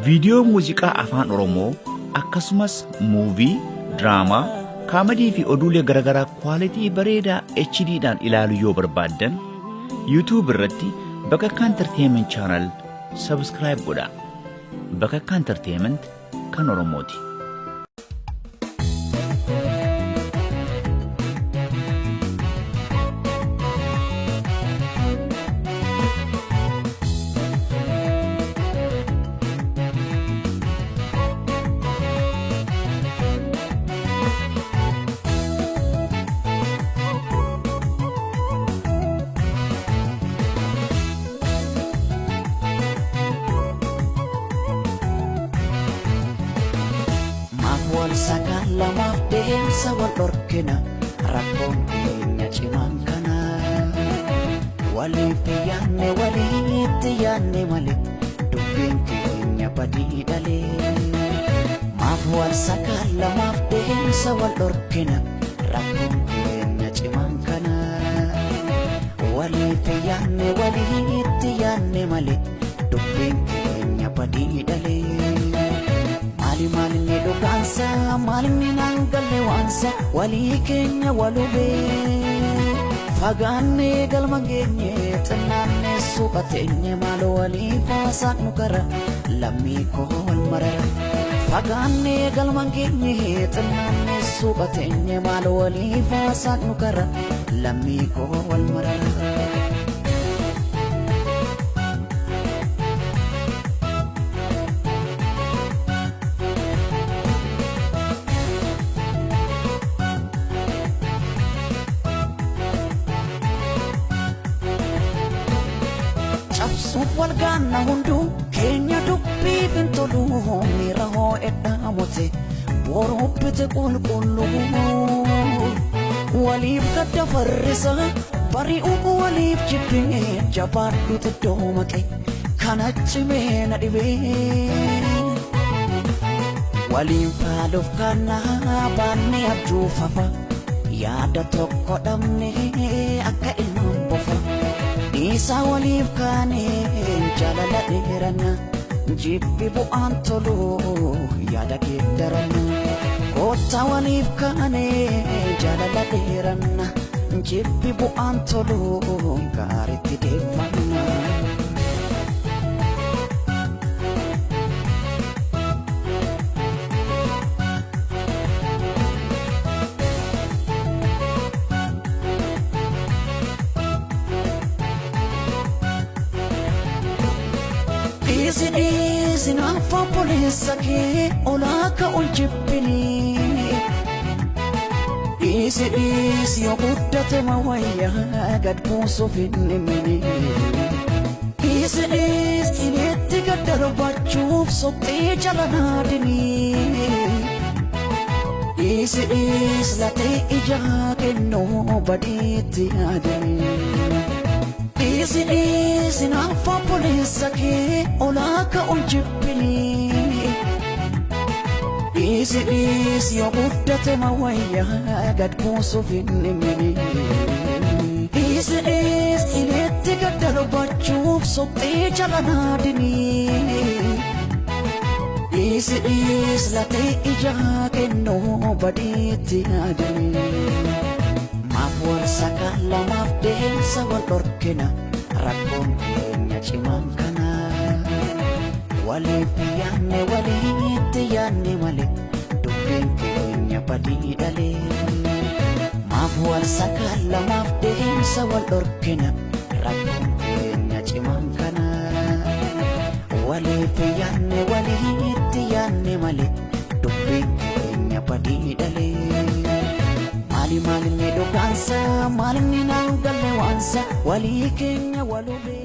Video muuziqaa afaan Oromoo akkasumas movie, drama, comedy fi oduulee garagaraa quality bareedaa HD dhaan ilaaluu yoo barbaaddan YouTube irratti Bakakka Entertainment Channel subscribe godhaa. Bakakka Entertainment kan Oromooti. Sakala mafdem sawal orkena rakon kenya cimankana wali tiyane male dubin kenya badi dale mafwal sakala mafdem sawal orkena rakon kenya cimankana wali tiyane male dubin kenya badi dale Malini dukansa, malini nangale wansa, wali kenya walube. Fagane galmangenye, tanane sukatenye malo wali fasak nukara, lami ko walmarara. Fagane galmangenye, tanane sukatenye malo wali fasak nukara, lami ko walmarara. Walgana hundu Kenya dubbi bintolu miraho edamote Woro pete kulkulu Walif kada farrisa Bari uku walif jippe Jabadu te domake Kana chime na dibe Walif aluf kana Bani abju fafa Yada toko damne Akka ilman bofa Isa walif kane jalala derana jibbi bu antolo yada kedarana kota walif kane jalala derana jibbi bu antolo kariti defana Is enough for police again, Olaka Uljipini. Is your good tatema waya, got most of it in many. Is in it to get the robot tube, so they jalanadini. Is latte ijak and nobody tiadini. Is enough for police again, Olaka Uljipini. Is your good tatema waya, got most of it in many. Is in it to get the robot tube, so they jalanadini. Is latte ijak and nobody tiadini. Mafwal sakala mafdem sawal orkena rakon kenya cimankana wali tiyane male dubin kenya badi dale Mafwal sakala mafdem sawal orkena rakon kenya cimankana wali tiyane male dubin kenya badi dale Malini dukansa, malini nangale wansa, wali kenya walube.